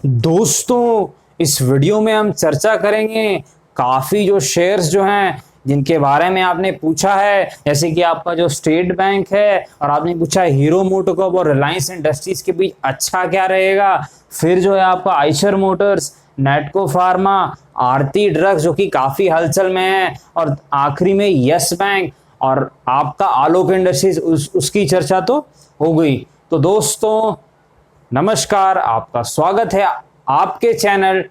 दोस्तों, इस वीडियो में हम चर्चा करेंगे काफ़ी जो शेयर्स जो हैं जिनके बारे में आपने पूछा है, जैसे कि आपका जो स्टेट बैंक है और आपने पूछा है हीरो मोटोकॉर्प और रिलायंस इंडस्ट्रीज के बीच अच्छा क्या रहेगा। फिर जो है आपका आइशर मोटर्स, नेटको फार्मा, आरती ड्रग्स जो कि काफ़ी हलचल में है, और आखिरी में यस बैंक और आपका आलोक इंडस्ट्रीज उसकी चर्चा तो हो गई। तो दोस्तों नमस्कार, आपका स्वागत है आपके चैनल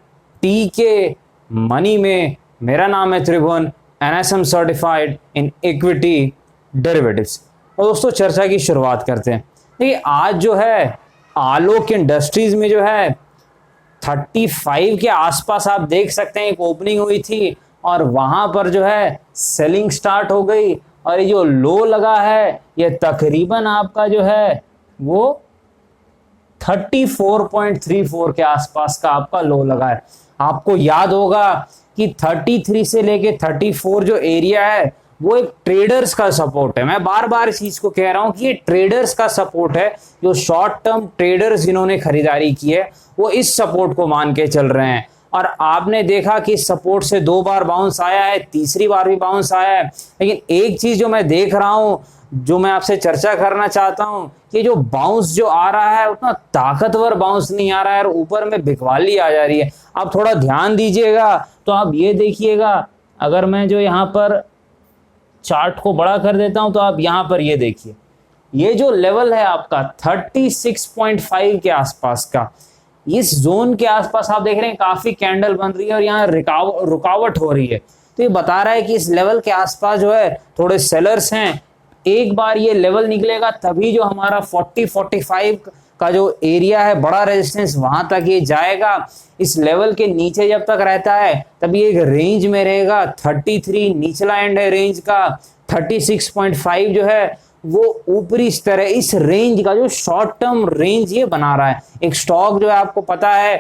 टी के मनी में। मेरा नाम है Tribhuvan, NSM certified in equity derivatives. और दोस्तों चर्चा की शुरुआत करते हैं। देखिए आज जो है आलोक इंडस्ट्रीज में जो है 35 के आसपास आप देख सकते हैं एक ओपनिंग हुई थी और वहां पर जो है सेलिंग स्टार्ट हो गई, और ये जो लो लगा है ये तकरीबन आपका जो है वो 34.34 के आसपास का आपका लो लगा है। आपको याद होगा कि 33 से लेके 34 जो एरिया है वो एक ट्रेडर्स का सपोर्ट है। मैं बार बार इस चीज को कह रहा हूं कि ये ट्रेडर्स का सपोर्ट है। जो शॉर्ट टर्म ट्रेडर्स जिन्होंने खरीदारी की है वो इस सपोर्ट को मान के चल रहे हैं, और आपने देखा कि सपोर्ट से 2 बार बाउंस आया है, तीसरी बार भी बाउंस आया है। लेकिन एक चीज जो मैं देख रहा हूं, जो मैं आपसे चर्चा करना चाहता हूं, कि जो बाउंस जो आ रहा है उतना ताकतवर बाउंस नहीं आ रहा है और ऊपर में बिकवाली आ जा रही है। आप थोड़ा ध्यान दीजिएगा तो आप ये देखिएगा, अगर मैं जो यहाँ पर चार्ट को बड़ा कर देता हूं तो आप यहाँ पर ये देखिए, ये जो लेवल है आपका 36.5 के आसपास का, इस जोन के आसपास आप देख रहे हैं काफी कैंडल बन रही है और यहाँ रुकावट हो रही है। तो ये बता रहा है कि इस लेवल के आसपास जो है थोड़े सेलर्स हैं। एक बार ये लेवल निकलेगा तभी जो हमारा 40-45 का जो एरिया है, बड़ा रेजिस्टेंस, वहां तक ये जाएगा। इस लेवल के नीचे जब तक रहता है तब ये एक रेंज में रहेगा। 33 निचला एंड है रेंज का, 36.5 जो है वो ऊपरी स्तर है। इस रेंज का जो शॉर्ट टर्म रेंज ये बना रहा है। एक स्टॉक जो है आपको पता है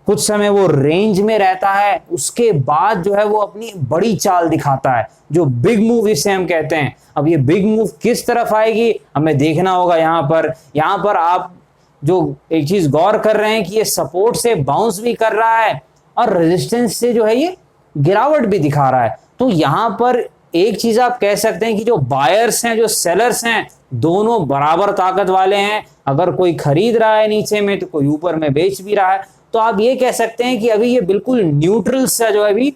कुछ समय वो रेंज में रहता है, उसके बाद जो है वो अपनी बड़ी चाल दिखाता है, जो बिग मूव इसे हम कहते हैं। अब ये बिग मूव किस तरफ आएगी हमें देखना होगा। यहाँ पर आप जो एक चीज गौर कर रहे हैं कि ये सपोर्ट से बाउंस भी कर रहा है और रेजिस्टेंस से जो है ये गिरावट भी दिखा रहा है। तो यहाँ पर एक चीज आप कह सकते हैं कि जो बायर्स हैं, जो सेलर्स हैं, दोनों बराबर ताकत वाले हैं। अगर कोई खरीद रहा है नीचे में तो कोई ऊपर में बेच भी रहा है। तो आप ये कह सकते हैं कि अभी ये बिल्कुल न्यूट्रल सा जो है अभी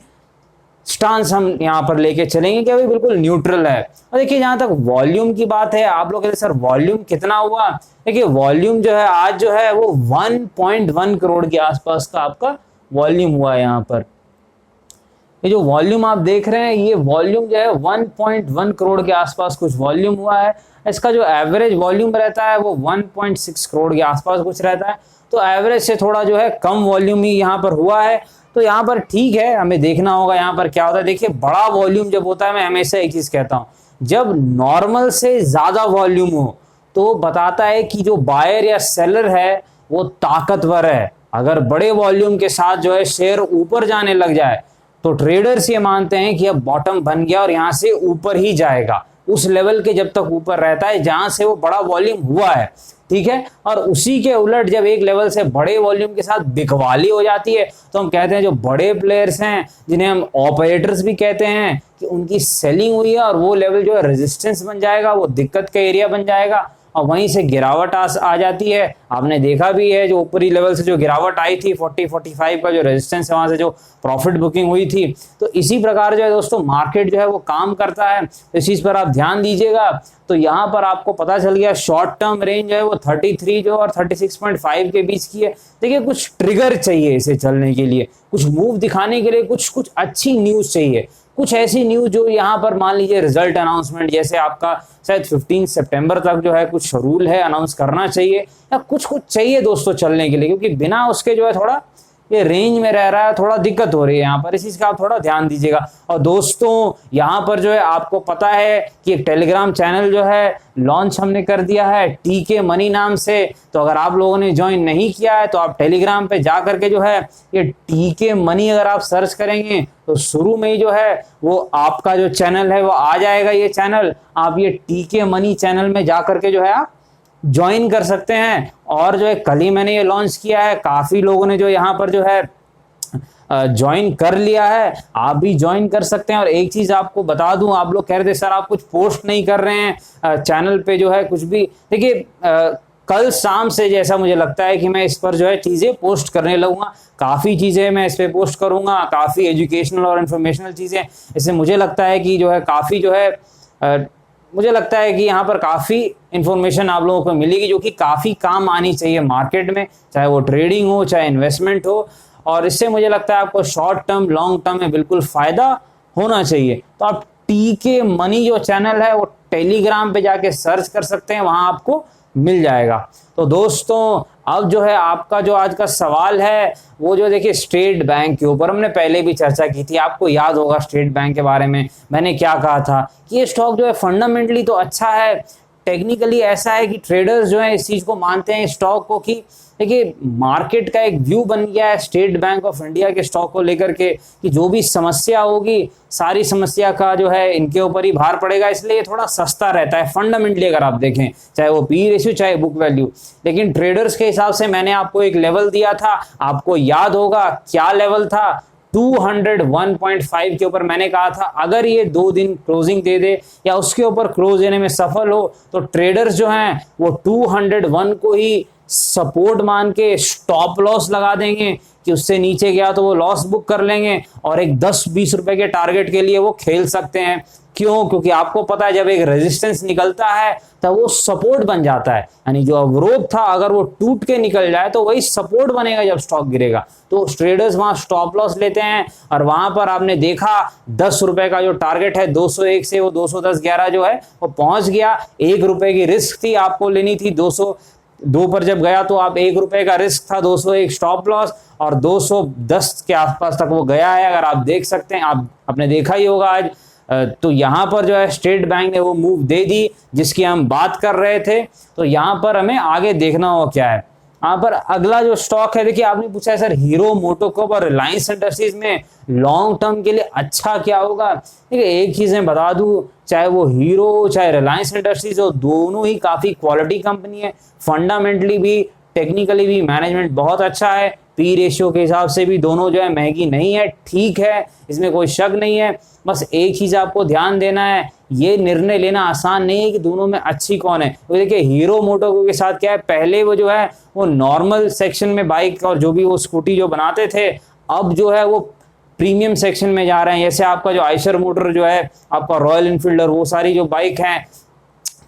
स्टांस हम यहाँ पर लेके चलेंगे कि अभी बिल्कुल न्यूट्रल है। और देखिए जहां तक वॉल्यूम की बात है, आप लोग कहते हैं सर वॉल्यूम कितना हुआ। देखिए वॉल्यूम जो है आज जो है वो 1.1 करोड़ के आसपास का आपका वॉल्यूम हुआ है। यहाँ पर ये जो वॉल्यूम आप देख रहे हैं, ये वॉल्यूम जो है 1.1 करोड़ के आसपास कुछ वॉल्यूम हुआ है। इसका जो एवरेज वॉल्यूम रहता है वो 1.6 करोड़ के आसपास कुछ रहता है। तो एवरेज से थोड़ा जो है कम वॉल्यूम ही यहाँ पर हुआ है। तो यहाँ पर ठीक है, हमें देखना होगा यहाँ पर क्या होता है। देखिए बड़ा वॉल्यूम जब होता है, मैं हमेशा एक चीज कहता हूँ, जब नॉर्मल से ज्यादा वॉल्यूम हो तो बताता है कि जो बायर या सेलर है वो ताकतवर है। अगर बड़े वॉल्यूम के साथ जो है शेयर ऊपर जाने लग जाए तो ट्रेडर्स ये मानते हैं कि अब बॉटम बन गया और यहाँ से ऊपर ही जाएगा, उस लेवल के जब तक ऊपर रहता है जहां से वो बड़ा वॉल्यूम हुआ है। ठीक है, और उसी के उलट जब एक लेवल से बड़े वॉल्यूम के साथ बिकवाली हो जाती है तो हम कहते हैं जो बड़े प्लेयर्स हैं, जिन्हें हम ऑपरेटर्स भी कहते हैं, कि उनकी सेलिंग हुई है और वो लेवल जो है रेजिस्टेंस बन जाएगा, वो दिक्कत का एरिया बन जाएगा और वहीं से गिरावट आ जाती है। आपने देखा भी है जो ऊपरी लेवल से जो गिरावट आई थी 40-45 का जो रेजिस्टेंस है, वहां से जो प्रॉफिट बुकिंग हुई थी। तो इसी प्रकार जो है दोस्तों मार्केट जो है वो काम करता है। तो इस चीज पर आप ध्यान दीजिएगा। तो यहाँ पर आपको पता चल गया शॉर्ट टर्म रेंज है वो 33 जो और 36.5 के बीच की है। देखिए कुछ ट्रिगर चाहिए इसे चलने के लिए, कुछ मूव दिखाने के लिए कुछ अच्छी न्यूज चाहिए, कुछ ऐसी न्यूज जो यहाँ पर मान लीजिए रिजल्ट अनाउंसमेंट, जैसे आपका शायद 15 सितंबर तक जो है कुछ रूल है अनाउंस करना चाहिए, या कुछ चाहिए दोस्तों चलने के लिए, क्योंकि बिना उसके जो है थोड़ा ये रेंज में रह रहा है, थोड़ा दिक्कत हो रही है यहाँ पर। इस चीज का आप थोड़ा ध्यान दीजिएगा। और दोस्तों यहाँ पर जो है आपको पता है कि एक टेलीग्राम चैनल जो है लॉन्च हमने कर दिया है टी के मनी नाम से। तो अगर आप लोगों ने ज्वाइन नहीं किया है तो आप टेलीग्राम पे जा करके जो है ये टी के मनी अगर आप सर्च करेंगे तो शुरू में ही जो है वो आपका जो चैनल है वो आ जाएगा। ये चैनल आप ये टी के मनी चैनल में जा करके जो है आप ज्वाइन कर सकते हैं। और जो है कल ही मैंने ये लॉन्च किया है, काफी लोगों ने जो यहाँ पर जो है ज्वाइन कर लिया है, आप भी ज्वाइन कर सकते हैं। और एक चीज आपको बता दूं, आप लोग कह रहे थे सर आप कुछ पोस्ट नहीं कर रहे हैं चैनल पे जो है कुछ भी, देखिए कल शाम से जैसा मुझे लगता है कि मैं इस पर जो है चीजें पोस्ट करने लगूंगा, काफी चीजें मैं इस पे पोस्ट करूंगा, काफी एजुकेशनल और इन्फॉर्मेशनल चीजें। इससे मुझे लगता है कि जो है काफी जो है मुझे लगता है कि यहाँ पर काफी इंफॉर्मेशन आप लोगों को मिलेगी जो कि काफी काम आनी चाहिए मार्केट में, चाहे वो ट्रेडिंग हो चाहे इन्वेस्टमेंट हो। और इससे मुझे लगता है आपको शॉर्ट टर्म लॉन्ग टर्म में बिल्कुल फायदा होना चाहिए। तो आप टीके मनी जो चैनल है वो टेलीग्राम पे जाके सर्च कर सकते हैं, वहां आपको मिल जाएगा। तो दोस्तों अब जो है आपका जो आज का सवाल है वो जो देखिए स्टेट बैंक के ऊपर हमने पहले भी चर्चा की थी, आपको याद होगा स्टेट बैंक के बारे में मैंने क्या कहा था कि ये स्टॉक जो है फंडामेंटली तो अच्छा है, टेक्निकली ऐसा है कि ट्रेडर्स जो है इस चीज को मानते हैं स्टॉक को कि देखिए मार्केट का एक व्यू बन गया है स्टेट बैंक ऑफ इंडिया के स्टॉक को लेकर के कि जो भी समस्या होगी सारी समस्या का जो है इनके ऊपर ही भार पड़ेगा, इसलिए थोड़ा सस्ता रहता है फंडामेंटली अगर आप देखें, चाहे वो पी रेशियो चाहे बुक वैल्यू। लेकिन ट्रेडर्स के हिसाब से मैंने आपको एक लेवल दिया था, आपको याद होगा क्या लेवल था, 201.5 के ऊपर मैंने कहा था अगर ये 2 दिन क्लोजिंग दे दे या उसके ऊपर क्लोज देने में सफल हो तो ट्रेडर्स जो हैं वो 201 को ही सपोर्ट मान के स्टॉप लॉस लगा देंगे कि उससे नीचे गया तो वो लॉस बुक कर लेंगे और एक 10-20 रुपए के टारगेट के लिए वो खेल सकते हैं। क्यों? क्योंकि आपको पता है जब एक रेजिस्टेंस निकलता है तब वो सपोर्ट बन जाता है, यानी जो अवरोध था अगर वो टूट के निकल जाए तो वही सपोर्ट बनेगा जब स्टॉक गिरेगा। तो ट्रेडर्स वहां स्टॉप लॉस लेते हैं और वहां पर आपने देखा 10 रुपए का जो टारगेट है 201 से वो 210.11 जो है वो पहुंच गया। 1 रुपए की रिस्क थी आपको लेनी थी, 202 पर जब गया तो आप 1 रुपए का रिस्क था, 201 स्टॉप लॉस और 210 के आसपास तक वो गया है। अगर आप देख सकते हैं, आपने देखा ही होगा आज। तो यहाँ पर जो है स्टेट बैंक ने वो मूव दे दी जिसकी हम बात कर रहे थे। तो यहाँ पर हमें आगे देखना हो क्या है। यहाँ पर अगला जो स्टॉक है, देखिए आपने पूछा है सर हीरो मोटोकॉर्प और रिलायंस इंडस्ट्रीज में लॉन्ग टर्म के लिए अच्छा क्या होगा। देखिए एक चीज मैं बता दूं, चाहे वो हीरो चाहे रिलायंस इंडस्ट्रीज हो, दोनों ही काफी क्वालिटी कंपनी है, फंडामेंटली भी टेक्निकली भी मैनेजमेंट बहुत अच्छा है, पी रेशियो के हिसाब से भी दोनों जो है महंगी नहीं है, ठीक है, इसमें कोई शक नहीं है। बस एक चीज आपको ध्यान देना है, ये निर्णय लेना आसान नहीं है कि दोनों में अच्छी कौन है। तो देखिए हीरो मोटो के साथ क्या है, पहले वो जो है वो नॉर्मल सेक्शन में बाइक और जो भी वो स्कूटी जो बनाते थे, अब जो है वो प्रीमियम सेक्शन में जा रहे हैं। जैसे आपका जो आयशर मोटर जो है, आपका रॉयल इनफील्ड और वो सारी जो बाइक हैं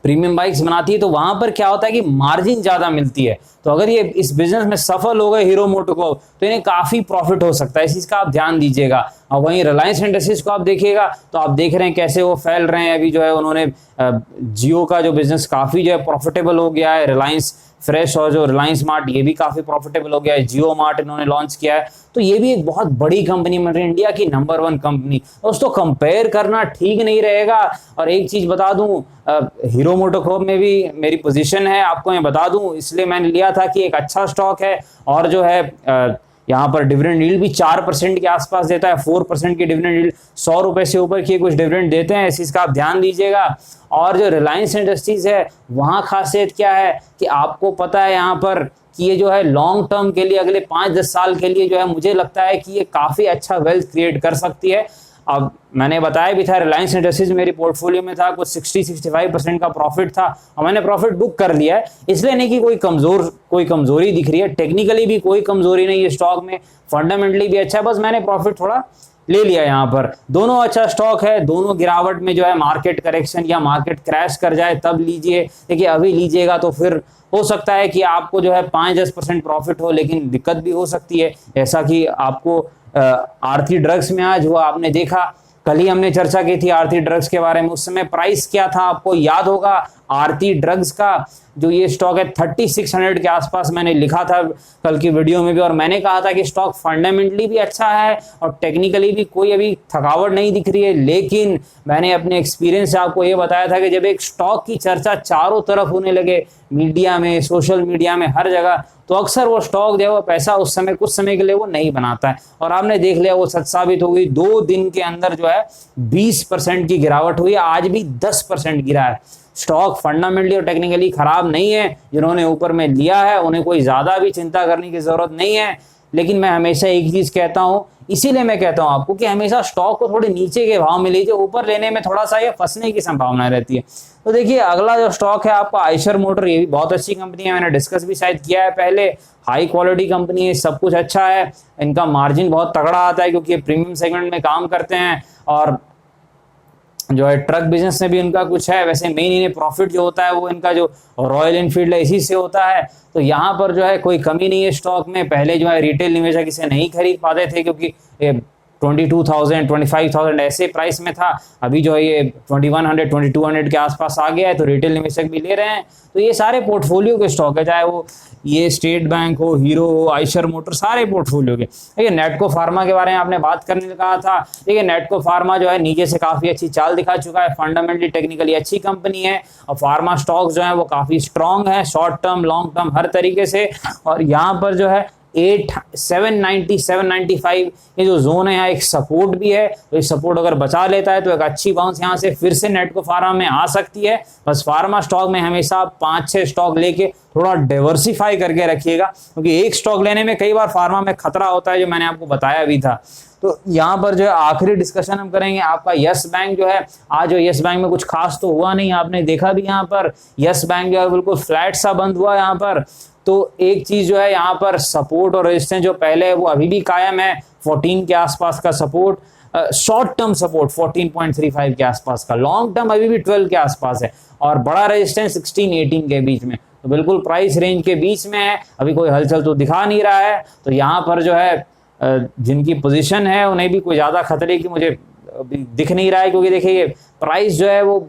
प्रीमियम बाइक्स बनाती है, तो वहां पर क्या होता है कि मार्जिन ज्यादा मिलती है। तो अगर ये इस बिजनेस में सफल हो गए हीरो मोटोकॉर्प तो इन्हें काफी प्रॉफिट हो सकता है, इस चीज का आप ध्यान दीजिएगा। और वहीं रिलायंस इंडस्ट्रीज को आप देखिएगा तो आप देख रहे हैं कैसे वो फैल रहे हैं। अभी जो है उन्होंने जियो का जो बिजनेस काफी जो है प्रॉफिटेबल हो गया है, रिलायंस फ्रेश और जो रिलायंस मार्ट ये भी काफी प्रॉफिटेबल हो गया है, जियो मार्ट इन्होंने लॉन्च किया है। तो ये भी एक बहुत बड़ी कंपनी बन रही है, इंडिया की नंबर 1 कंपनी। दोस्तों कंपेयर करना ठीक नहीं रहेगा। और एक चीज बता दूं, हीरो मोटोकॉर्प में भी मेरी पोजीशन है, आपको मैं बता दूं, इसलिए मैंने लिया था कि एक अच्छा स्टॉक है और जो है यहाँ पर डिविडेंड यील्ड भी 4% के आसपास देता है, 4% की डिविडेंड यील्ड, 100 रुपए से ऊपर की कुछ डिविडेंड देते हैं, इस चीज का आप ध्यान दीजिएगा। और जो रिलायंस इंडस्ट्रीज है वहां खासियत क्या है कि आपको पता है यहाँ पर कि ये जो है लॉन्ग टर्म के लिए अगले 5-10 साल के लिए जो है मुझे लगता है कि ये काफी अच्छा वेल्थ क्रिएट कर सकती है। अब मैंने बताया भी था रिलायंस इंडस्ट्रीज मेरी पोर्टफोलियो में था, कुछ 60-65% का प्रॉफिट था और मैंने प्रॉफिट बुक कर लिया है। इसलिए नहीं कि कोई कमजोरी दिख रही है, टेक्निकली भी कोई कमजोरी नहीं है स्टॉक में, फंडामेंटली भी अच्छा है, बस मैंने प्रॉफिट थोड़ा ले लिया। यहाँ पर दोनों अच्छा स्टॉक है, दोनों गिरावट में जो है मार्केट करेक्शन या मार्केट क्रैश कर जाए तब लीजिए। देखिए अभी लीजिएगा तो फिर हो सकता है कि आपको जो है 5-10% प्रॉफिट हो, लेकिन दिक्कत भी हो सकती है, ऐसा कि आपको आरती ड्रग्स में आज हुआ, आपने देखा कल ही हमने चर्चा की थी आरती ड्रग्स के बारे में, उस समय प्राइस क्या था आपको याद होगा। आरती ड्रग्स का जो ये स्टॉक है 3600 के आसपास मैंने लिखा था कल की वीडियो में भी, और मैंने कहा था कि स्टॉक फंडामेंटली भी अच्छा है और टेक्निकली भी कोई अभी थकावट नहीं दिख रही है। लेकिन मैंने अपने एक्सपीरियंस से आपको ये बताया था कि जब एक स्टॉक की चर्चा चारों तरफ होने लगे, मीडिया में, सोशल मीडिया में, हर जगह, तो अक्सर वो स्टॉक जो है वो पैसा उस समय कुछ समय के लिए वो नहीं बनाता है। और आपने देख लिया वो सच साबित हो गई, 2 दिन के अंदर जो है 20% की गिरावट हुई, आज भी 10% गिरा है। स्टॉक फंडामेंटली और टेक्निकली खराब नहीं है, जिन्होंने ऊपर में लिया है उन्हें कोई ज्यादा भी चिंता करने की जरूरत नहीं है। लेकिन मैं हमेशा एक चीज कहता हूं, इसीलिए मैं कहता हूं आपको कि हमेशा स्टॉक को थोड़े नीचे के भाव में लीजिए, ऊपर लेने में थोड़ा सा ये फंसने की संभावना रहती है। तो देखिए अगला जो स्टॉक है आपका आयशर मोटर, ये भी बहुत अच्छी कंपनी है, मैंने डिस्कस भी शायद किया है पहले। हाई क्वालिटी कंपनी है, सब कुछ अच्छा है, इनका मार्जिन बहुत तगड़ा आता है क्योंकि ये प्रीमियम सेगमेंट में काम करते हैं और जो है ट्रक बिजनेस में भी इनका कुछ है। वैसे मेन इन्हें प्रॉफिट जो होता है वो इनका जो रॉयल एनफील्ड है इसी से होता है। तो यहाँ पर जो है कोई कमी नहीं है स्टॉक में। पहले जो है रिटेल निवेशक इसे नहीं खरीद पाते थे क्योंकि ये 22,000 25,000 ऐसे प्राइस में था। अभी जो है ये 2100 2200 के आसपास आ गया है, तो रिटेल निवेशक भी ले रहे हैं। तो ये सारे पोर्टफोलियो के स्टॉक है, चाहे वो ये स्टेट बैंक हो, हीरो हो, आयशर मोटर, सारे पोर्टफोलियो के। देखिए नेटको फार्मा के बारे में आपने बात करने कहा था। देखिए नेटको फार्मा जो है नीचे से काफी अच्छी चाल दिखा चुका है, फंडामेंटली टेक्निकली अच्छी कंपनी है और फार्मा स्टॉक जो है वो काफी स्ट्रॉन्ग है, शॉर्ट टर्म लॉन्ग टर्म हर तरीके से। और यहाँ पर जो है 790 795 ये जो जोन है, यहाँ एक सपोर्ट भी है। तो ये सपोर्ट अगर बचा लेता है तो एक अच्छी बाउंस यहाँ से फिर से नेटको फार्मा में आ सकती है। बस फार्मा स्टॉक में हमेशा 5-6 स्टॉक लेके थोड़ा डाइवर्सिफाई करके रखिएगा, क्योंकि एक स्टॉक लेने में कई बार फार्मा में खतरा होता है, जो मैंने आपको बताया भी था। तो यहाँ पर जो है आखिरी डिस्कशन हम करेंगे आपका यस बैंक जो है। आज जो यस बैंक में कुछ खास तो हुआ नहीं, आपने देखा भी यहाँ पर यस बैंक जो है बिल्कुल फ्लैट सा बंद हुआ यहाँ पर। तो एक चीज जो है यहाँ पर सपोर्ट और रेजिस्टेंस जो पहले है वो अभी भी कायम है, 14 के आसपास का सपोर्ट, शॉर्ट टर्म सपोर्ट 14.35 के आसपास का, लॉन्ग टर्म अभी भी 12 के आसपास है और बड़ा रेजिस्टेंस 16-18 के बीच में। तो बिल्कुल प्राइस रेंज के बीच में है, अभी कोई हलचल तो दिखा नहीं रहा है। तो यहाँ पर जो है जिनकी पोजीशन है उन्हें भी कोई ज्यादा खतरे की मुझे दिख नहीं रहा है, क्योंकि देखिए प्राइस जो है वो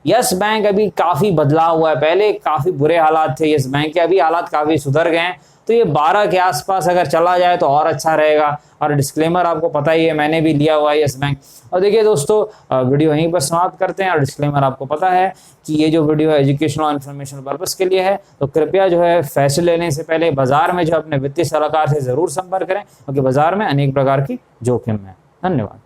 यस बैंक अभी काफी बदला हुआ है। पहले काफी बुरे हालात थे यस बैंक के, अभी हालात काफी सुधर गए हैं। तो ये 12 के आसपास अगर चला जाए तो और अच्छा रहेगा। और डिस्क्लेमर आपको पता ही है, मैंने भी लिया हुआ है यस बैंक। और देखिए दोस्तों वीडियो यहीं पर समाप्त करते हैं। और डिस्क्लेमर आपको पता है कि ये जो वीडियो है एजुकेशनल और इन्फॉर्मेशन पर्पस के लिए है। तो कृपया जो है फैसले लेने से पहले बाजार में जो अपने वित्तीय सलाहकार से जरूर संपर्क करें, क्योंकि बाजार में अनेक प्रकार की जोखिम है। धन्यवाद।